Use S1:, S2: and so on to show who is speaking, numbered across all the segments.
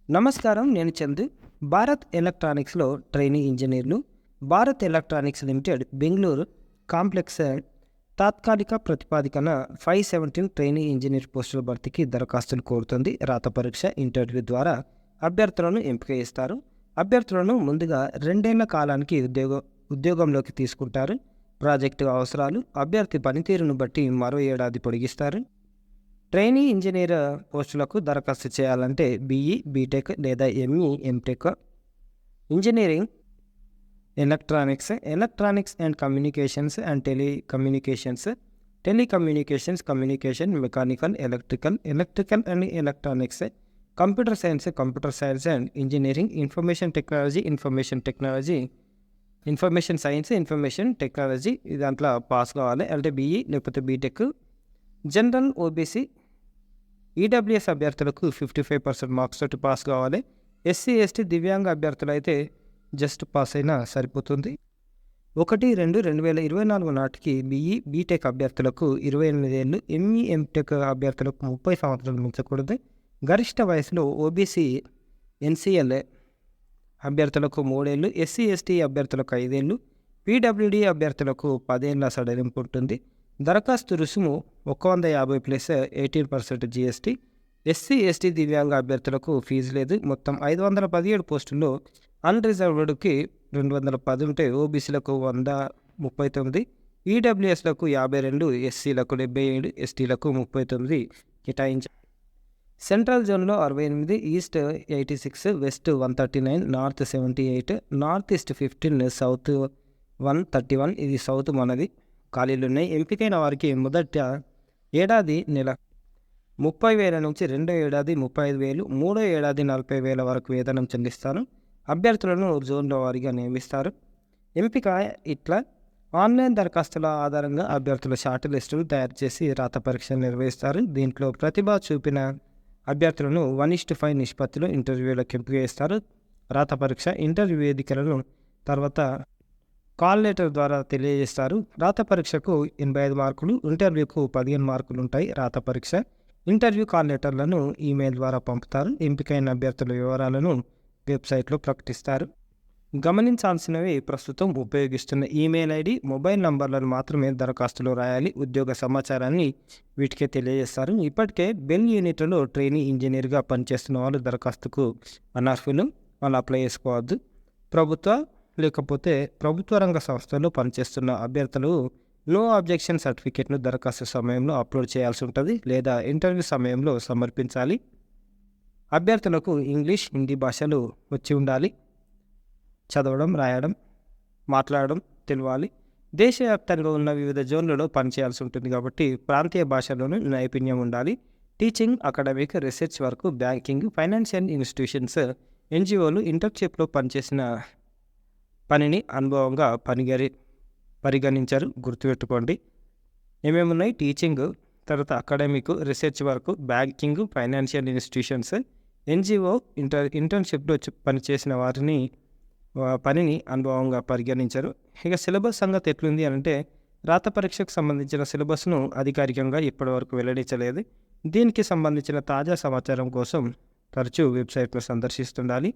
S1: నమస్కారం. నేను చందు. భారత్ ఎలక్ట్రానిక్స్‌లో ట్రైనీ ఇంజినీర్లు. Bharat electronics limited Bengaluru complex తాత్కాలిక ప్రతిపాదికన 517 ట్రైనీ ఇంజినీర్ పోస్టుల భర్తీకి దరఖాస్తులు కోరుతుంది. రాత పరీక్ష, ఇంటర్వ్యూ ద్వారా అభ్యర్థులను ఎంపిక చేస్తారు. అభ్యర్థులను ముందుగా 2 ఏళ్ల కాలానికి ఉద్యోగంలోకి తీసుకుంటారు. ప్రాజెక్టు అవసరాలు అభ్యర్థి పనితీరును బట్టి మరో ఏడాది పొడిగిస్తారు. ట్రైనీ ఇంజనీర్ పోస్టులకు దరఖాస్తు చేయాలంటే బీఈ, బీటెక్ లేదా ME, MTech, engineering, electronics and communications and telecommunications, communication, mechanical, electrical and electronics, computer science and engineering, information technology దాంట్లో పాస్ కావాలి. అంటే బీఈ లేకపోతే బీటెక్. జనరల్, ఓబీసీ, ఈడబ్ల్యూఎస్ అభ్యర్థులకు 55% మార్క్స్ తోటి పాస్ కావాలి. ఎస్సీ, ఎస్టీ, దివ్యాంగ అభ్యర్థులు అయితే జస్ట్ పాస్ అయినా సరిపోతుంది. 1/2/2024 నాటికి బీఈ, బీటెక్ అభ్యర్థులకు 28 ఏళ్ళు, ఎంఈ, ఎంటెక్ అభ్యర్థులకు 30 సంవత్సరాలు మించకూడదు. గరిష్ట వయసులో ఓబీసీ, ఎన్సీఎల్ అభ్యర్థులకు 3 ఏళ్ళు, ఎస్సీ, ఎస్టీ అభ్యర్థులకు 5 ఏళ్ళు, పీడబ్ల్యూడీ అభ్యర్థులకు 10 ఏళ్ల సడలింపు ఉంటుంది. దరఖాస్తు రుసుము 150 ప్లస్ 18% జీఎస్టీ. ఎస్సీ, ఎస్టీ, దివ్యాంగ అభ్యర్థులకు ఫీజు లేదు. మొత్తం 517 పోస్టుల్లో అన్రిజర్వ్డ్కి 210 ఉంటే ఓబీసీలకు 139, ఈడబ్ల్యూఎస్లకు 52, ఎస్సీలకు 77, ఎస్టీలకు 39 కేటాయించారు. సెంట్రల్ జోన్లో 68, east 86, west 139, north 78, north east 15, south 131. ఇది సౌత్ మనది. ఖాళీలున్నాయి. ఎంపికైన వారికి మొదట ఏడాది నెల 30,000 నుంచి రెండో ఏడాది 35,000, మూడో ఏడాది 40,000 వరకు వేతనం చెల్లిస్తారు. అభ్యర్థులను జోన్ల వారీగా నియమిస్తారు. ఎంపిక ఇట్లా ఆన్లైన్ దరఖాస్తుల ఆధారంగా అభ్యర్థుల షార్ట్ లిస్టులు తయారు చేసి రాత పరీక్షలు నిర్వహిస్తారు. దీంట్లో ప్రతిభ చూపిన అభ్యర్థులను 1:5 నిష్పత్తిలో ఇంటర్వ్యూలకు ఎంపిక చేస్తారు. రాత పరీక్ష, ఇంటర్వ్యూ వేదికలను తర్వాత కాల్ లెటర్ ద్వారా తెలియజేస్తారు. రాత పరీక్షకు 85 మార్కులు, ఇంటర్వ్యూకు 15 మార్కులు ఉంటాయి. రాత పరీక్ష, ఇంటర్వ్యూ కాల్ లెటర్లను ఈమెయిల్ ద్వారా పంపుతారు. ఎంపికైన అభ్యర్థుల వివరాలను వెబ్సైట్లో ప్రకటిస్తారు. గమనించాల్సినవి: ప్రస్తుతం ఉపయోగిస్తున్న ఈమెయిల్ ఐడి, మొబైల్ నంబర్లను మాత్రమే దరఖాస్తులో రాయాలి. ఉద్యోగ సమాచారాన్ని వీటికే తెలియజేస్తారు. ఇప్పటికే బెల్ యూనిట్లలో ట్రైనీ ఇంజనీర్గా పనిచేస్తున్న వాళ్ళు దరఖాస్తుకు అనర్హులు. వాళ్ళు అప్లై చేసుకోవద్దు. ప్రభుత్వ రంగ సంస్థల్లో పనిచేస్తున్న అభ్యర్థులు నో అబ్జెక్షన్ సర్టిఫికేట్ను దరఖాస్తు సమయంలో అప్లోడ్ చేయాల్సి ఉంటుంది లేదా ఇంటర్వ్యూ సమయంలో సమర్పించాలి. అభ్యర్థులకు ఇంగ్లీష్, హిందీ భాషలు వచ్చి ఉండాలి. చదవడం, రాయడం, మాట్లాడడం తెలియాలి. దేశవ్యాప్తంగా ఉన్న వివిధ జోన్లలో పనిచేయాల్సి ఉంటుంది కాబట్టి ప్రాంతీయ భాషలోనూ నైపుణ్యం ఉండాలి. Teaching, academic, research work, banking, financial institutions, ఎన్జిఓలు, ఇంటర్న్షిప్లో పనిచేసిన పనిని అనుభవంగా పరిగణించారు. గుర్తుపెట్టుకోండి. ఏమేమి ఉన్నాయి: టీచింగ్, తర్వాత academic, research work, banking, financial institutions, NGO, ఇంటర్న్షిప్లో పనిచేసిన పనిని అనుభవంగా పరిగణించారు. ఇక సిలబస్ సంగతి ఎట్లుంది అంటే, రాత పరీక్షకు సంబంధించిన సిలబస్ను అధికారికంగా ఇప్పటివరకు వెల్లడించలేదు. దీనికి సంబంధించిన తాజా సమాచారం కోసం తరచూ వెబ్సైట్ను సందర్శిస్తుండాలి.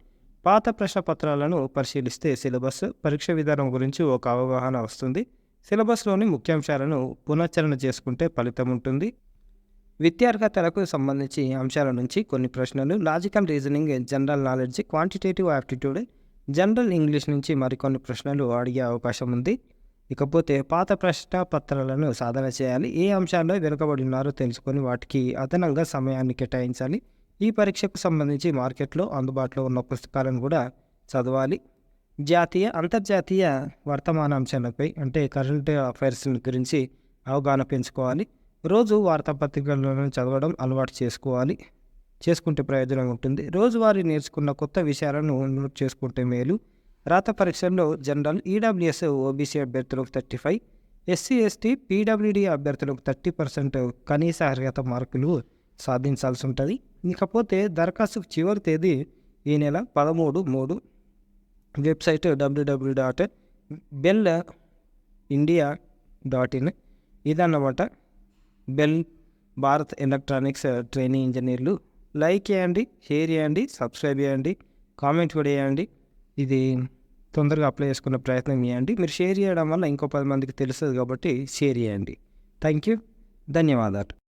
S1: పాత ప్రశ్నపత్రాలను పరిశీలిస్తే సిలబస్, పరీక్ష విధానం గురించి ఒక అవగాహన వస్తుంది. సిలబస్లోని ముఖ్యాంశాలను పునశ్చరణ చేసుకుంటే ఫలితం ఉంటుంది. విద్యార్హతలకు సంబంధించి అంశాల నుంచి కొన్ని ప్రశ్నలు: logical reasoning, general knowledge, quantitative aptitude, general English నుంచి మరికొన్ని ప్రశ్నలు అడిగే అవకాశం ఉంది. ఇకపోతే పాత ప్రశ్నపత్రాలను సాధన చేయాలి. ఏ అంశాల్లో వెనుకబడి ఉన్నారో తెలుసుకొని వాటికి అదనంగా సమయాన్ని కేటాయించాలి. ఈ పరీక్షకు సంబంధించి మార్కెట్లో అందుబాటులో ఉన్న పుస్తకాలను కూడా చదవాలి. జాతీయ, అంతర్జాతీయ వర్తమానాంశాలపై అంటే కరెంట్ అఫైర్స్ గురించి అవగాహన పెంచుకోవాలి. రోజు వార్తాపత్రికలను చదవడం అలవాటు చేసుకుంటే ప్రయోజనం ఉంటుంది. రోజువారీ నేర్చుకున్న కొత్త విషయాలను నోట్ చేసుకుంటే మేలు. రాత పరీక్షల్లో జనరల్, ఈడబ్ల్యూఎస్, ఓబీసీ అభ్యర్థులకు 35, ఎస్సీ, ఎస్టీ, పీడబ్ల్యూడీ అభ్యర్థులకు 30% కనీస అర్హత మార్కులు సాధించాల్సి ఉంటుంది. ఇకపోతే దరఖాస్తుకు చివరి తేదీ ఈ నెల 13/3. Website www.bellindia.in. ఇదన్నమాట బెల్ భారత్ ఎలక్ట్రానిక్స్ ట్రైనీ ఇంజనీర్లు లైక్ చేయండి, షేర్ చేయండి, సబ్స్క్రైబ్ చేయండి, కామెంట్ కూడా చేయండి. ఇది తొందరగా అప్లై చేసుకునే ప్రయత్నం చేయండి. మీరు షేర్ చేయడం వల్ల ఇంకో 10 మందికి తెలుస్తుంది కాబట్టి షేర్ చేయండి. Thank you. ధన్యవాదాలు.